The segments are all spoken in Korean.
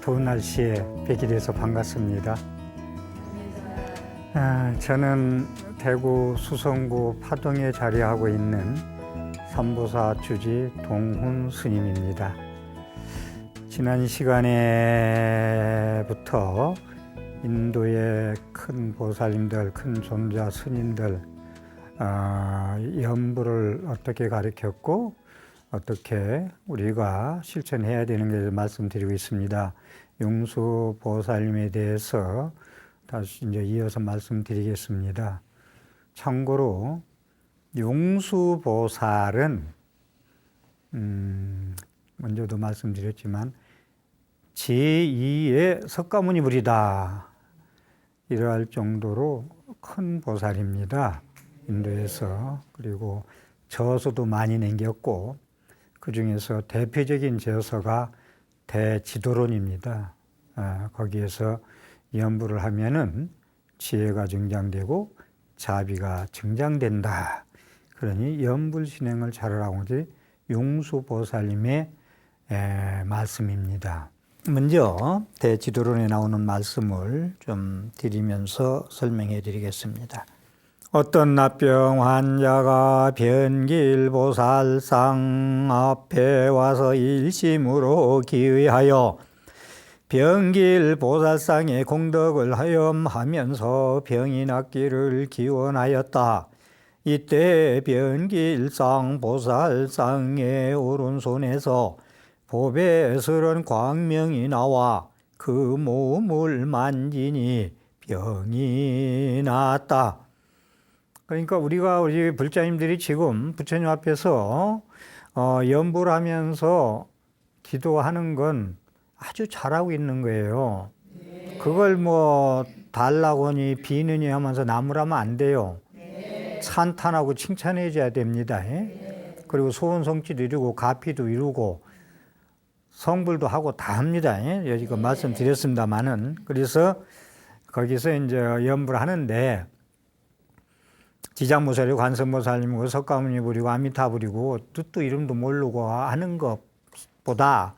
더운 날씨에 뵙게 돼서 반갑습니다. 저는 대구 수성구 파동에 자리하고 있는 삼보사 주지 동훈 스님입니다. 지난 시간에부터 인도의 큰 보살님들, 큰 존자 스님들 염불을 어떻게 가르쳤고 어떻게 우리가 실천해야 되는 것을 말씀드리고 있습니다. 용수 보살님에 대해서 다시 이제 이어서 말씀드리겠습니다. 참고로 용수 보살은 먼저도 말씀드렸지만 제2의 석가모니불이다 이러할 정도로 큰 보살입니다. 인도에서. 그리고 저서도 많이 남겼고 그 중에서 대표적인 저서가 대지도론입니다. 거기에서 염불을 하면은 지혜가 증장되고 자비가 증장된다. 그러니 염불 신행을 잘하라고 용수보살님의 말씀입니다. 먼저 대지도론에 나오는 말씀을 좀 드리면서 설명해 드리겠습니다. 어떤 납병 환자가 변길보살상 앞에 와서 일심으로 기의하여 변길보살상의 공덕을 하염하면서 병이 낫기를 기원하였다. 이때 변길상 보살상의 오른손에서 보배스런 광명이 나와 그 몸을 만지니 병이 낫다. 그러니까 우리 불자님들이 지금 부처님 앞에서 염불을 하면서 기도하는 건 아주 잘하고 있는 거예요. 그걸 뭐 달라고니 비느니 하면서 나무라면 안 돼요. 찬탄하고 칭찬해 줘야 됩니다. 그리고 소원성취도 이루고 가피도 이루고 성불도 하고 다 합니다. 여기가 말씀드렸습니다만은. 그래서 거기서 이제 염불을 하는데 지장보살이고 관성보살님이고 석가모니불이고 아미타불이고 뜻도 이름도 모르고 하는 것보다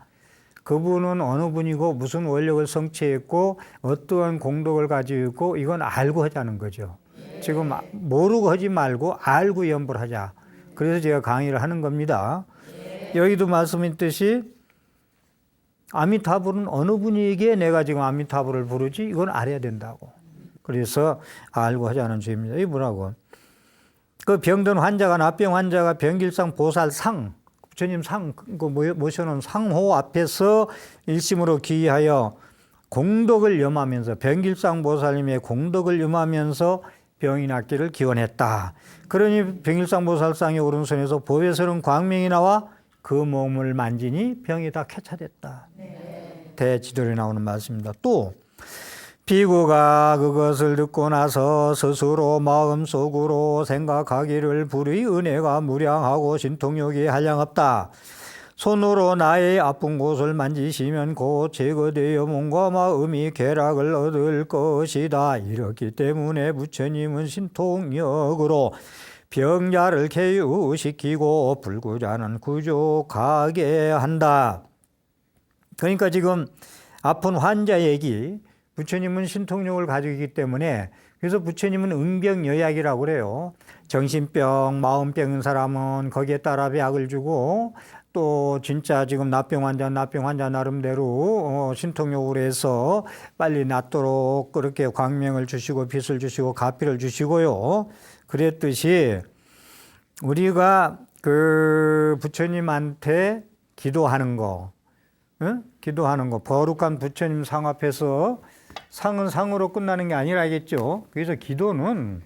그분은 어느 분이고 무슨 원력을 성취했고 어떠한 공덕을 가지고 있고 이건 알고 하자는 거죠. 지금 모르고 하지 말고 알고 염불하자. 그래서 제가 강의를 하는 겁니다. 여기도 말씀했듯이 아미타불은 어느 분에게 내가 지금 아미타불을 부르지 이건 알아야 된다고. 그래서 알고 하자는 주입니다. 이게 뭐라고? 그 병든 환자가 납병 환자가 변길상 보살상 부처님 모셔놓은 상호 앞에서 일심으로 기하여 공덕을 염하면서 변길상 보살님의 공덕을 염하면서 병이 낫기를 기원했다. 그러니 변길상 보살상의 오른손에서 보배스러운 광명이 나와 그 몸을 만지니 병이 다 쾌차됐다. 대지도에 나오는 말씀입니다. 또 비구가 그것을 듣고 나서 스스로 마음속으로 생각하기를 불의 은혜가 무량하고 신통력이 한량없다. 손으로 나의 아픈 곳을 만지시면 곧 제거되어 몸과 마음이 쾌락을 얻을 것이다. 이렇기 때문에 부처님은 신통력으로 병자를 쾌유시키고 불구자는 구족하게 한다. 그러니까 지금 아픈 환자 얘기 부처님은 신통력을 가지고 있기 때문에 그래서 부처님은 응병여약이라고 그래요. 정신병, 마음병인 사람은 거기에 따라 약을 주고 또 진짜 지금 납병 환자 나름대로 신통력으로 해서 빨리 낫도록 그렇게 광명을 주시고 빛을 주시고 가피를 주시고요. 그랬듯이 우리가 그 부처님한테 기도하는 거, 기도하는 거, 거룩한 부처님 상 앞에서 상은 상으로 끝나는 게 아니라겠죠. 그래서 기도는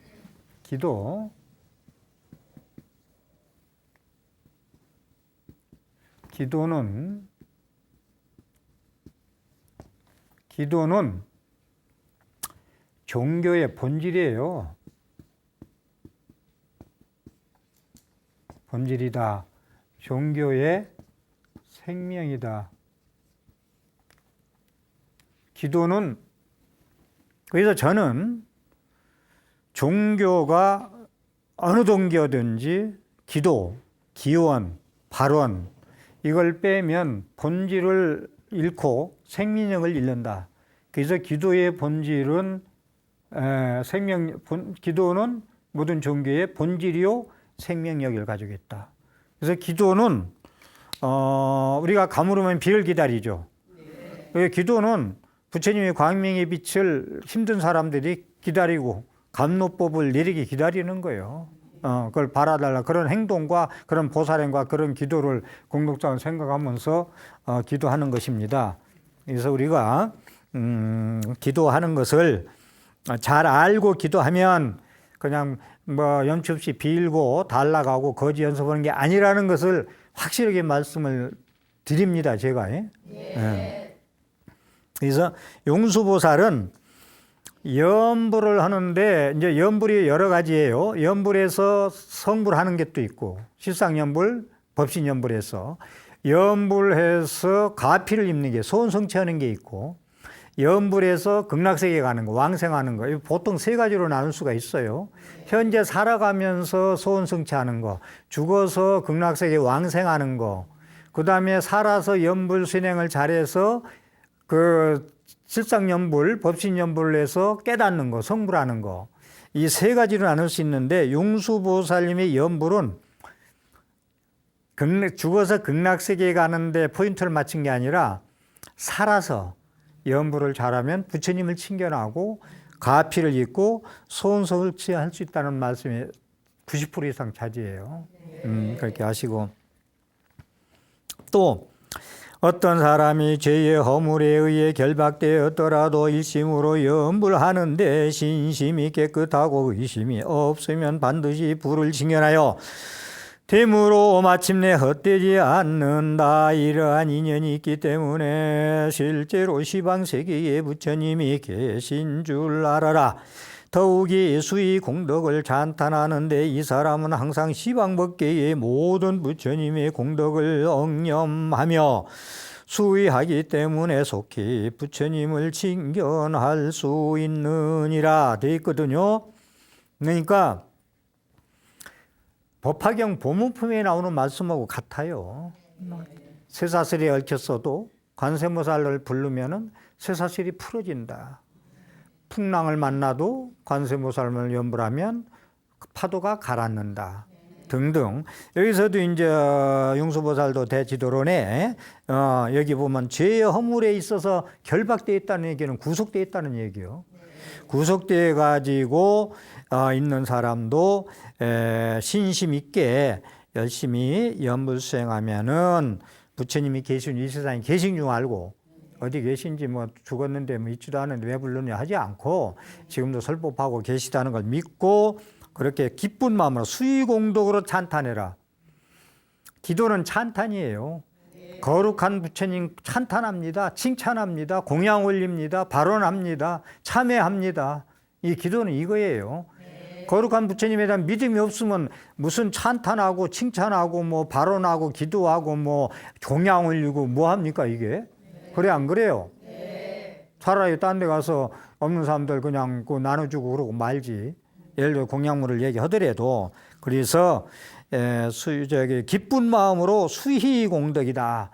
종교의 본질이에요. 본질이다. 종교의 생명이다. 기도는 그래서 저는 종교가 어느 종교든지 기도, 기원, 발언 이걸 빼면 본질을 잃고 생명력을 잃는다. 그래서 기도의 본질은 기도는 모든 종교의 본질이요 생명력을 가지고 있다. 그래서 기도는 우리가 가물으면 비를 기다리죠. 기도는 부처님의 광명의 빛을 힘든 사람들이 기다리고 감로법을 내리게 기다리는 거예요. 그걸 바라달라 그런 행동과 그런 보살행과 그런 기도를 공덕적으로 생각하면서 기도하는 것입니다. 그래서 우리가 기도하는 것을 잘 알고 기도하면 그냥 뭐 염치 없이 빌고 달라가고 거지 연습하는 게 아니라는 것을 확실하게 말씀을 드립니다, 제가. 그래서 용수보살은 염불을 하는데 이제 염불이 여러 가지예요. 염불에서 성불하는 게 또 있고 실상염불, 법신염불에서 염불해서 가피를 입는 게 소원성취하는 게 있고 염불에서 극락세계 가는 거, 왕생하는 거 보통 세 가지로 나눌 수가 있어요. 현재 살아가면서 소원성취하는 거, 죽어서 극락세계 왕생하는 거, 그 다음에 살아서 염불 순행을 잘해서 그 실상연불, 법신연불을 해서 깨닫는 거, 성불하는 거. 이 세 가지로 나눌 수 있는데 용수보살님의 연불은 죽어서 극락세계에 가는데 포인트를 맞춘 게 아니라 살아서 연불을 잘하면 부처님을 친견하고 가피를 입고 소원성취할 수 있다는 말씀이 90% 이상 차지해요. 그렇게 하시고 또 어떤 사람이 죄의 허물에 의해 결박되었더라도 일심으로 염불하는데 신심이 깨끗하고 의심이 없으면 반드시 불을 징연하여 되므로 마침내 헛되지 않는다. 이러한 인연이 있기 때문에 실제로 시방세계에 부처님이 계신 줄 알아라. 더욱이 수의 공덕을 찬탄하는데 이 사람은 항상 시방법계의 모든 부처님의 공덕을 엉념하며 수의하기 때문에 속히 부처님을 칭견할 수 있느니라 돼 있거든요. 그러니까 법화경 보문품에 나오는 말씀하고 같아요. 쇠사슬에 얽혔어도 관세모살을 부르면은 쇠사슬이 풀어진다. 풍랑을 만나도 관세모살을 염불하면 파도가 가라앉는다. 등등. 여기서도 이제 용수보살도 대지도론에 여기 보면 죄의 허물에 있어서 결박되어 있다는 얘기는 구속되어 있다는 얘기요. 구속되어 가지고 있는 사람도 신심 있게 열심히 염불 수행하면은 부처님이 계신 이 세상에 계신 줄 알고 어디 계신지 뭐 죽었는데 뭐 있지도 않은데 왜 불렀냐 하지 않고 지금도 설법하고 계시다는 걸 믿고 그렇게 기쁜 마음으로 수의공덕으로 찬탄해라. 기도는 찬탄이에요. 거룩한 부처님 찬탄합니다. 칭찬합니다. 공양 올립니다. 발언합니다. 참회합니다. 이 기도는 이거예요. 거룩한 부처님에 대한 믿음이 없으면 무슨 찬탄하고 칭찬하고 뭐 발언하고 기도하고 뭐 공양 올리고 뭐 합니까 이게? 그래 안 그래요? 차라리 딴 데 가서 없는 사람들 그냥 나눠주고 그러고 말지. 예를 들어 공양물을 얘기하더라도 그래서 기쁜 마음으로 수희공덕이다.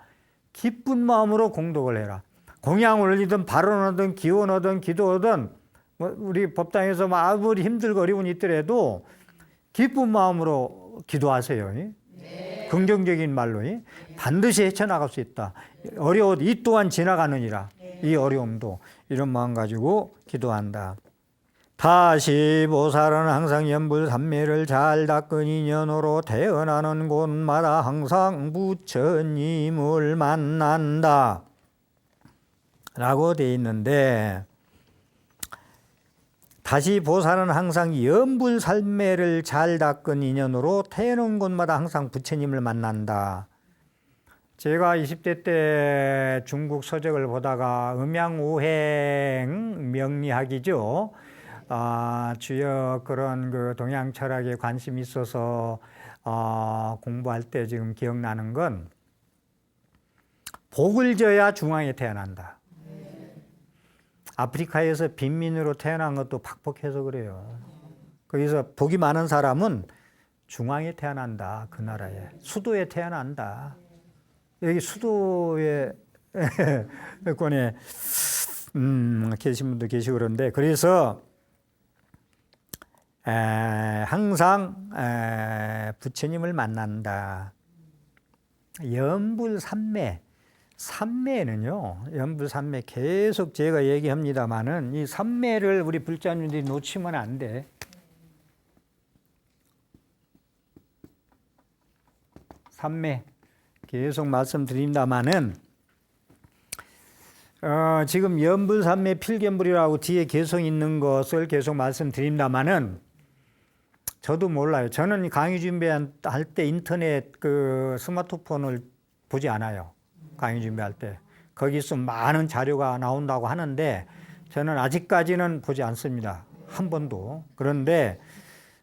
기쁜 마음으로 공덕을 해라. 공양을 올리든 발언하든 기원하든 기도하든 우리 법당에서 아무리 힘들고 어려움이 있더라도 기쁜 마음으로 기도하세요. 긍정적인 말로 반드시 헤쳐나갈 수 있다. 어려워도 이 또한 지나가느니라. 이 어려움도 이런 마음 가지고 기도한다. 다시 보살은 항상 염불 삼매를 잘 닦은 인연으로 태어나는 곳마다 항상 부처님을 만난다 라고 돼 있는데 다시 보살은 항상 염불 삼매를 잘 닦은 인연으로 태어난 곳마다 항상 부처님을 만난다. 제가 20대 때 중국 서적을 보다가 음양오행 명리학이죠. 주요 그런 그 동양 철학에 관심이 있어서 공부할 때 지금 기억나는 건 복을 져야 중앙에 태어난다. 아프리카에서 빈민으로 태어난 것도 박복해서 그래요. 거기서 복이 많은 사람은 중앙에 태어난다. 그 나라에 수도에 태어난다. 여기 수도에 권에 계신 분도 계시고 그런데 그래서 항상 부처님을 만난다. 연불삼매, 삼매는요, 연불삼매 계속 제가 얘기합니다만은 이 삼매를 우리 불자님들이 놓치면 안 돼. 삼매 계속 말씀드립니다만은 지금 연불삼매 필견불이라고 뒤에 개성 있는 것을 계속 말씀드립니다만은 저도 몰라요. 저는 강의 준비할 때 인터넷 그 스마트폰을 보지 않아요. 강의 준비할 때. 거기서 많은 자료가 나온다고 하는데 저는 아직까지는 보지 않습니다. 한 번도. 그런데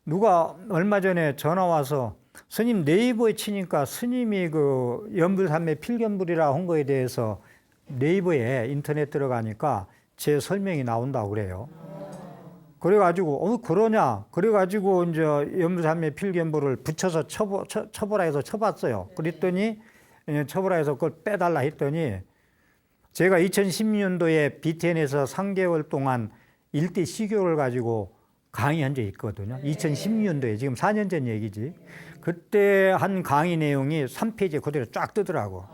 누가 얼마 전에 전화 와서 스님 네이버에 치니까 스님이 그 연불삼매 필견불이라고 한 거에 대해서 네이버에 인터넷 들어가니까 제 설명이 나온다고 그래요. 그래가지고 그러냐? 그래가지고 이제 연불삼매 필견불을 붙여서 쳐보라 해서 쳐봤어요. 그랬더니 쳐보라 해서 그걸 빼달라 했더니 제가 2016년도에 BTN에서 3개월 동안 일대 시교를 가지고 강의한 적이 있거든요. 2016년도에 지금 4년 전 얘기지. 그때 한 강의 내용이 3페이지에 그대로 쫙 뜨더라고.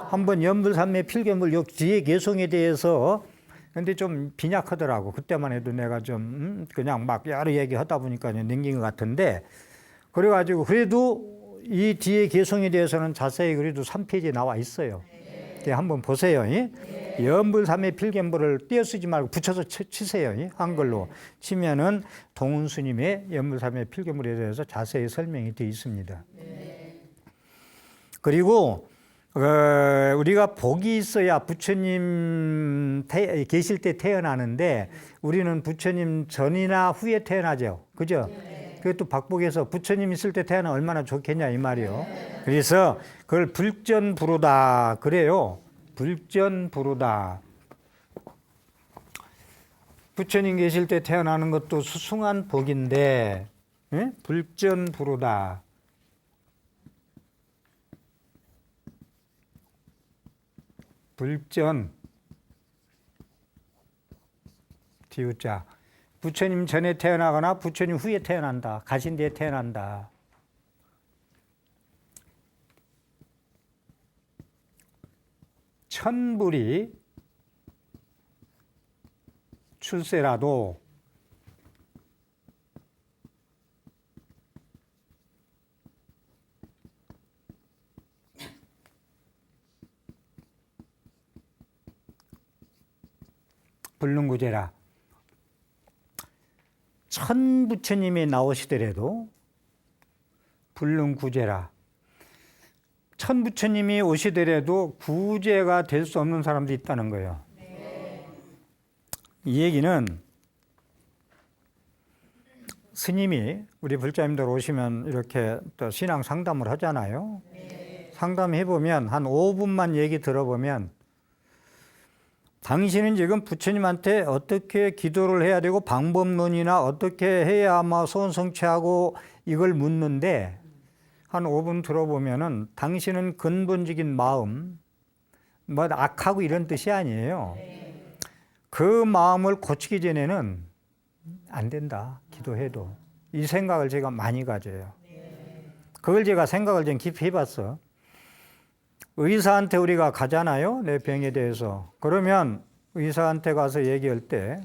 한번 연불삼매 필견불 요 뒤에 개성에 대해서 근데 좀 빈약하더라고. 그때만 해도 내가 좀 그냥 막 여러 얘기 하다 보니까 넘긴 것 같은데 그래가지고 그래도 이 뒤에 개성에 대해서는 자세히 그래도 3페이지에 나와 있어요. 한번 보세요. 연불삼매 필견불을 띄어쓰지 말고 붙여서 치세요. 한글로 치면은 동훈 스님의 연불삼매 필견불에 대해서 자세히 설명이 되어 있습니다. 그리고 우리가 복이 있어야 부처님 계실 때 태어나는데 우리는 부처님 전이나 후에 태어나죠. 그죠? 그것도 박복에서 부처님 있을 때 태어나면 얼마나 좋겠냐 이 말이요. 그래서 그걸 불전불후다 그래요. 불전불후다. 부처님 계실 때 태어나는 것도 수승한 복인데 불전불후다. 불전 디우자 부처님 전에 태어나거나 부처님 후에 태어난다. 가신 뒤에 태어난다. 천불이 출세라도 불능구제라. 천 부처님이 나오시더라도 불능구제라. 천 부처님이 오시더라도 구제가 될 수 없는 사람도 있다는 거예요. 이 얘기는 스님이 우리 불자님들 오시면 이렇게 또 신앙 상담을 하잖아요. 상담해보면 한 5분만 얘기 들어보면 당신은 지금 부처님한테 어떻게 기도를 해야 되고 방법론이나 어떻게 해야 아마 소원 성취하고 이걸 묻는데 한 5분 들어보면은 당신은 근본적인 마음, 뭐 악하고 이런 뜻이 아니에요. 그 마음을 고치기 전에는 안 된다. 기도해도. 이 생각을 제가 많이 가져요. 그걸 제가 생각을 좀 깊이 해봤어. 의사한테 우리가 가잖아요. 내 병에 대해서. 그러면 의사한테 가서 얘기할 때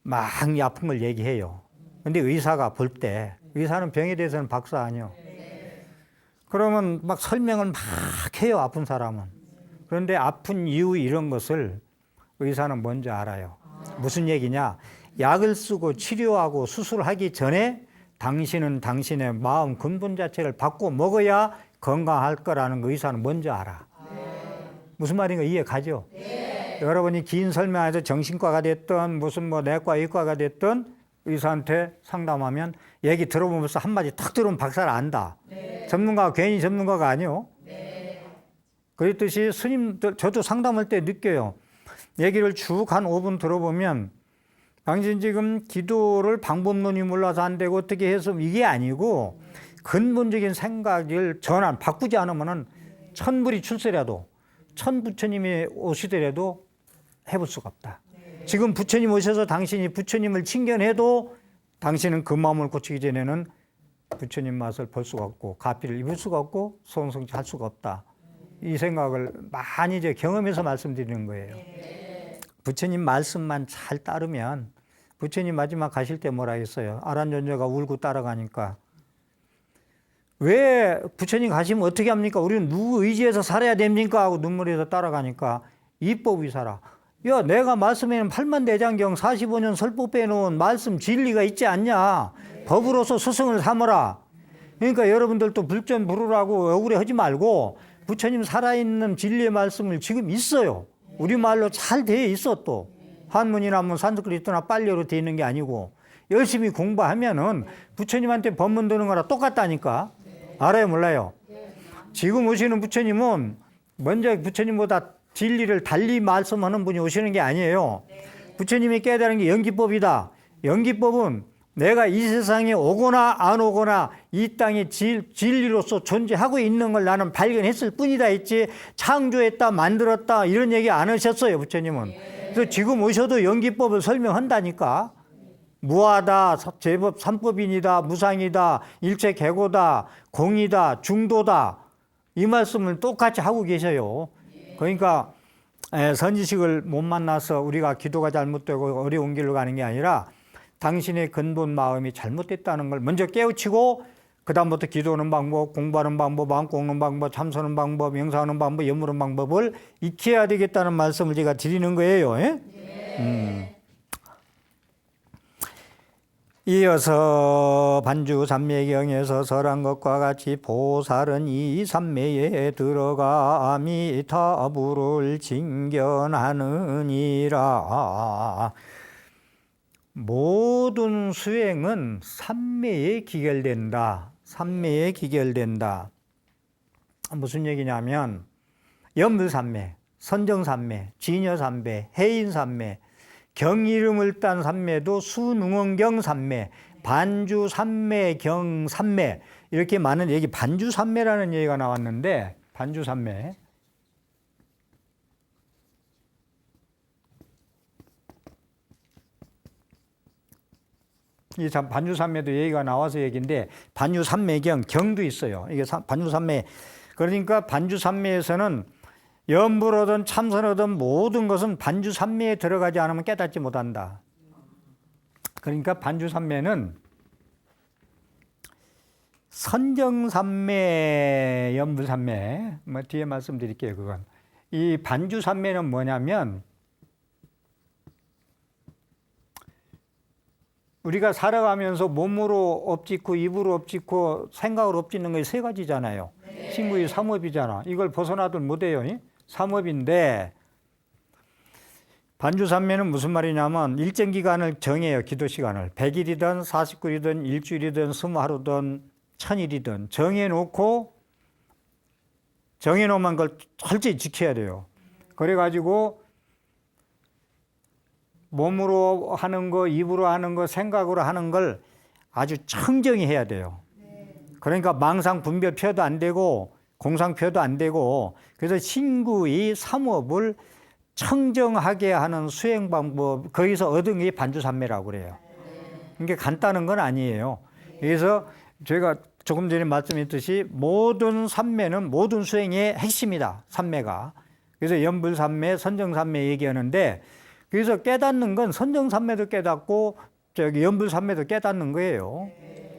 막 이 아픈 걸 얘기해요. 근데 의사가 볼 때 의사는 병에 대해서는 박사 아니요. 그러면 막 설명을 막 해요. 아픈 사람은. 그런데 아픈 이유 이런 것을 의사는 먼저 알아요. 무슨 얘기냐? 약을 쓰고 치료하고 수술하기 전에 당신은 당신의 마음 근본 자체를 바꿔 먹어야 건강할 거라는 거 의사는 먼저 알아. 무슨 말인가 이해 가죠? 여러분이 긴 설명해서 정신과가 됐든 무슨 뭐 내과 의과가 됐든 의사한테 상담하면 얘기 들어보면서 한마디 탁 들으면 박사를 안다. 전문가가 괜히 전문가가 아니요. 그랬듯이 스님들 저도 상담할 때 느껴요. 얘기를 쭉 한 5분 들어보면 당신 지금 기도를 방법론이 몰라서 안 되고 어떻게 해서 이게 아니고 근본적인 생각을 바꾸지 않으면은 천불이 출세라도 천 부처님이 오시더라도 해볼 수가 없다. 지금 부처님 오셔서 당신이 부처님을 칭견해도 당신은 그 마음을 고치기 전에는 부처님 맛을 볼 수가 없고 가피를 입을 수가 없고 소원성취 할 수가 없다. 이 생각을 많이 이제 경험해서 말씀드리는 거예요. 부처님 말씀만 잘 따르면 부처님 마지막 가실 때 뭐라 했어요? 아란존자가 울고 따라가니까 왜 부처님 가시면 어떻게 합니까? 우리는 누구 의지해서 살아야 됩니까? 하고 눈물에서 따라가니까 이법이 살아. 야, 내가 말씀에는 팔만대장경 45년 설법해 놓은 말씀 진리가 있지 않냐? 법으로서 스승을 삼으라. 그러니까 여러분들도 불전 부르라고 억울해하지 말고 부처님 살아있는 진리의 말씀을 지금 있어요. 우리말로 잘 되어 있어 또. 한문이나 뭐 산스크리트나 빨리어로 되어 있는 게 아니고 열심히 공부하면은 부처님한테 법문 드는 거랑 똑같다니까. 알아요 몰라요? 지금 오시는 부처님은 먼저 부처님보다 진리를 달리 말씀하는 분이 오시는 게 아니에요. 부처님이 깨달은 게 연기법이다. 연기법은 내가 이 세상에 오거나 안 오거나 이 땅에 진리로서 존재하고 있는 걸 나는 발견했을 뿐이다 했지 창조했다 만들었다 이런 얘기 안 하셨어요 부처님은. 그래서 지금 오셔도 연기법을 설명한다니까. 무하다, 제법 삼법인이다, 무상이다, 일체 개고다, 공이다, 중도다 이 말씀을 똑같이 하고 계셔요. 그러니까 선지식을 못 만나서 우리가 기도가 잘못되고 어려운 길로 가는 게 아니라 당신의 근본 마음이 잘못됐다는 걸 먼저 깨우치고 그 다음부터 기도하는 방법, 공부하는 방법, 마음 꺾는 방법, 참선하는 방법, 명상하는 방법, 여무는 방법을 익혀야 되겠다는 말씀을 제가 드리는 거예요. 이어서 반주 삼매경에서 설한 것과 같이 보살은 이 삼매에 들어가 아미타불을 징견하느니라. 모든 수행은 삼매에 기결된다. 삼매에 기결된다. 무슨 얘기냐면 염불삼매, 선정삼매, 진여삼매, 해인삼매, 경 이름을 딴 삼매도 수능원경 삼매, 반주 삼매, 경 삼매 이렇게 많은 얘기, 반주 삼매라는 얘기가 나왔는데 반주 삼매 이 반주 삼매도 얘기가 나와서 얘기인데 반주 삼매경 경도 있어요. 이게 반주 삼매 그러니까 반주 삼매에서는 염불하든 참선하든 모든 것은 반주 삼매에 들어가지 않으면 깨닫지 못한다. 그러니까 반주 삼매는 선정 삼매, 염불 삼매 뭐 뒤에 말씀드릴게요. 그건 이 반주 삼매는 뭐냐면 우리가 살아가면서 몸으로 업짓고 입으로 업짓고 생각으로 업짓는 게 세 가지잖아요. 신구의 삼업이잖아. 이걸 벗어나들 못해요. 삼업인데 반주삼매는 무슨 말이냐면 일정 기간을 정해요. 기도 시간을 100일이든 49일이든 일주일이든 20하루든 1000일이든 정해놓고 정해놓은 걸 철저히 지켜야 돼요. 그래가지고 몸으로 하는 거, 입으로 하는 거, 생각으로 하는 걸 아주 청정히 해야 돼요. 그러니까 망상 분별 표도 안 되고 공상표도 안 되고 그래서 신구의 삼업을 청정하게 하는 수행 방법 거기서 얻은 게 반주삼매라고 그래요. 이게 간단한 건 아니에요. 그래서 제가 조금 전에 말씀했듯이 모든 삼매는 모든 수행의 핵심이다. 삼매가. 그래서 염불삼매, 선정삼매 얘기하는데 그래서 깨닫는 건 선정삼매도 깨닫고 염불삼매도 깨닫는 거예요.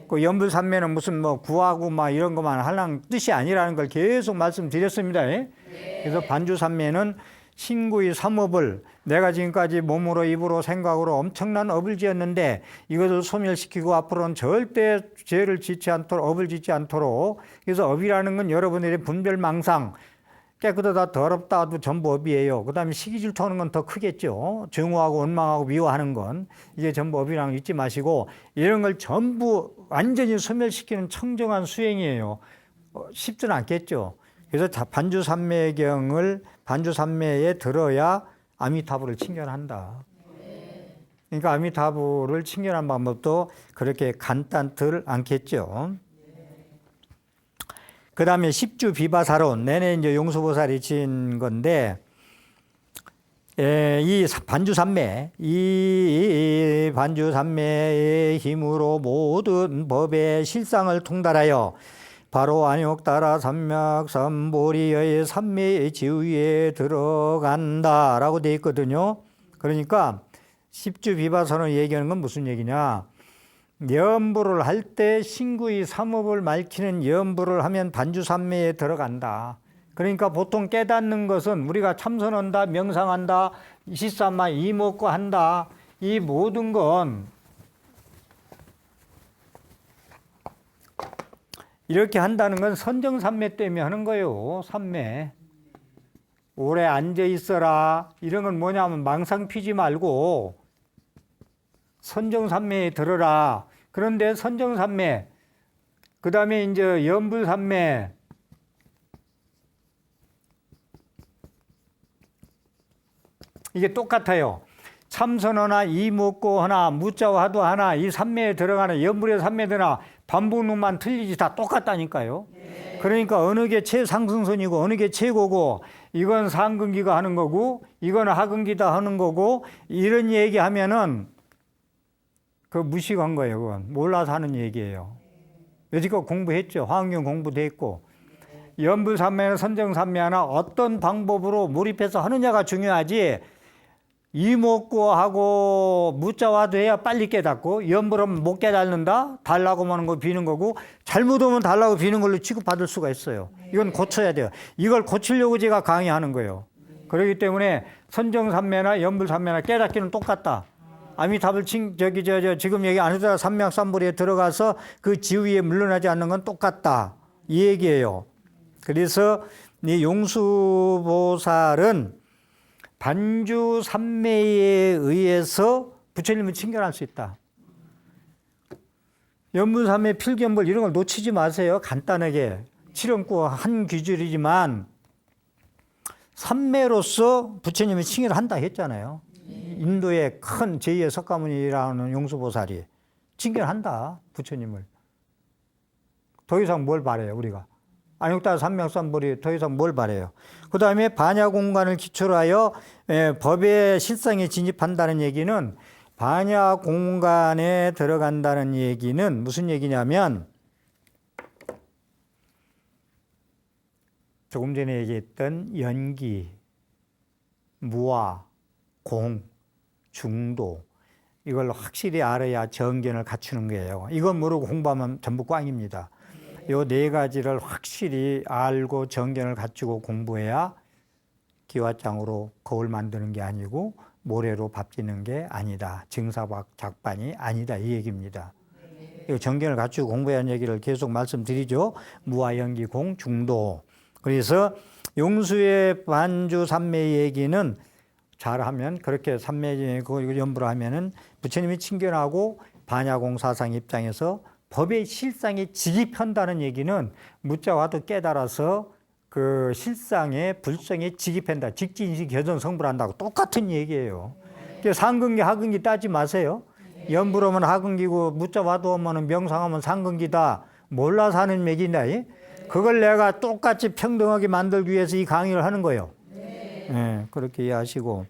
그 염불삼매는 무슨 뭐 구하고 막 이런 것만 하려는 뜻이 아니라는 걸 계속 말씀드렸습니다. 그래서 반주삼매는 신구의 삼업을 내가 지금까지 몸으로 입으로 생각으로 엄청난 업을 지었는데 이것을 소멸시키고 앞으로는 절대 죄를 짓지 않도록 업을 짓지 않도록 그래서 업이라는 건 여러분들의 분별망상 깨끗하다 더럽다도 전부 업이에요. 그 다음에 시기질투하는 건 더 크겠죠. 증오하고 원망하고 미워하는 건 이게 전부 업이라는 거 잊지 마시고 이런 걸 전부 완전히 소멸시키는 청정한 수행이에요. 쉽지는 않겠죠. 그래서 반주삼매경을 반주삼매에 들어야 아미타불을 칭견한다. 그러니까 아미타불을 칭견한 방법도 그렇게 간단들 않겠죠. 그 다음에 십주 비바사론, 내내 이제 용수보살이 지은 건데, 이 반주삼매, 이 반주삼매의 힘으로 모든 법의 실상을 통달하여 바로 안욕따라 삼맥삼보리의 삼매의 지위에 들어간다라고 되어 있거든요. 그러니까 십주 비바선을 얘기하는 건 무슨 얘기냐? 염불을 할 때 신구의 삼업을 밝히는 염불을 하면 반주삼매에 들어간다. 그러니까 보통 깨닫는 것은 우리가 참선한다, 명상한다, 시삼마 이목구 한다. 이 모든 건 이렇게 한다는 건 선정삼매 때문에 하는 거예요. 삼매. 오래 앉아 있어라. 이런 건 뭐냐면 망상 피지 말고 선정삼매에 들어라. 그런데 선정삼매, 그 다음에 이제 염불삼매, 이게 똑같아요. 참선하나 이목고 하나 무자화도 하나 이 삼매에 들어가는 염불의 삼매에 들어가나 반복론만 틀리지 다 똑같다니까요. 그러니까 어느 게 최상승선이고 어느 게 최고고 이건 상근기가 하는 거고 이건 하근기다 하는 거고 이런 얘기하면은 그 무식한 거예요. 그건 몰라서 하는 얘기예요. 여지껏 공부했죠. 화학용 공부도 했고 염불삼매나 선정삼매나 어떤 방법으로 몰입해서 하느냐가 중요하지 이목구하고 무자화도 해야 빨리 깨닫고 염불하면 못 깨닫는다? 달라고 하는 거 비는 거고 잘못하면 달라고 비는 걸로 취급받을 수가 있어요. 이건 고쳐야 돼요. 이걸 고치려고 제가 강의하는 거예요. 그렇기 때문에 선정삼매나 염불삼매나 깨닫기는 똑같다. 아미타불 지금 얘기 안에다 삼맥삼보리에 들어가서 그 지위에 물러나지 않는 건 똑같다. 이 얘기예요. 그래서 이 용수보살은 반주삼매에 의해서 부처님을 칭견할 수 있다. 염불삼매, 필견불 이런 걸 놓치지 마세요. 간단하게. 칠연구 한 귀줄이지만 삼매로서 부처님이 칭의를 한다 했잖아요. 인도의 큰 제2의 석가모니라는 용수보살이 칭견한다. 부처님을. 더 이상 뭘 바래요 우리가. 안욕따라 삼맥삼보리 더 이상 뭘 바래요. 그 다음에 반야공간을 기초로 하여 법의 실상에 진입한다는 얘기는 반야공간에 들어간다는 얘기는 무슨 얘기냐면 조금 전에 얘기했던 연기, 무아, 공, 중도 이걸 확실히 알아야 정견을 갖추는 거예요. 이건 모르고 공부하면 전부 꽝입니다. 요 네 가지를 확실히 알고 정견을 갖추고 공부해야 기와장으로 거울 만드는 게 아니고 모래로 밥 짓는 게 아니다. 증사박 작반이 아니다. 이 얘기입니다. 이 정견을 갖추고 공부해야 하는 얘기를 계속 말씀드리죠. 무아, 연기, 공, 중도. 그래서 용수의 반주 삼매 얘기는 잘하면 그렇게 삼매 연부를 하면은 부처님이 칭견하고 반야공 사상 입장에서 법의 실상에 직입한다는 얘기는 무자화도 깨달아서 그 실상의 불성에 직입한다. 직지인식 교전 성불한다고 똑같은 얘기예요. 상근기 하근기 따지 마세요. 연불하면 하근기고 무자화도 하면 명상하면 상근기다. 몰라서 하는 얘기다. 그걸 내가 똑같이 평등하게 만들기 위해서 이 강의를 하는 거예요. 네, 그렇게 이해하시고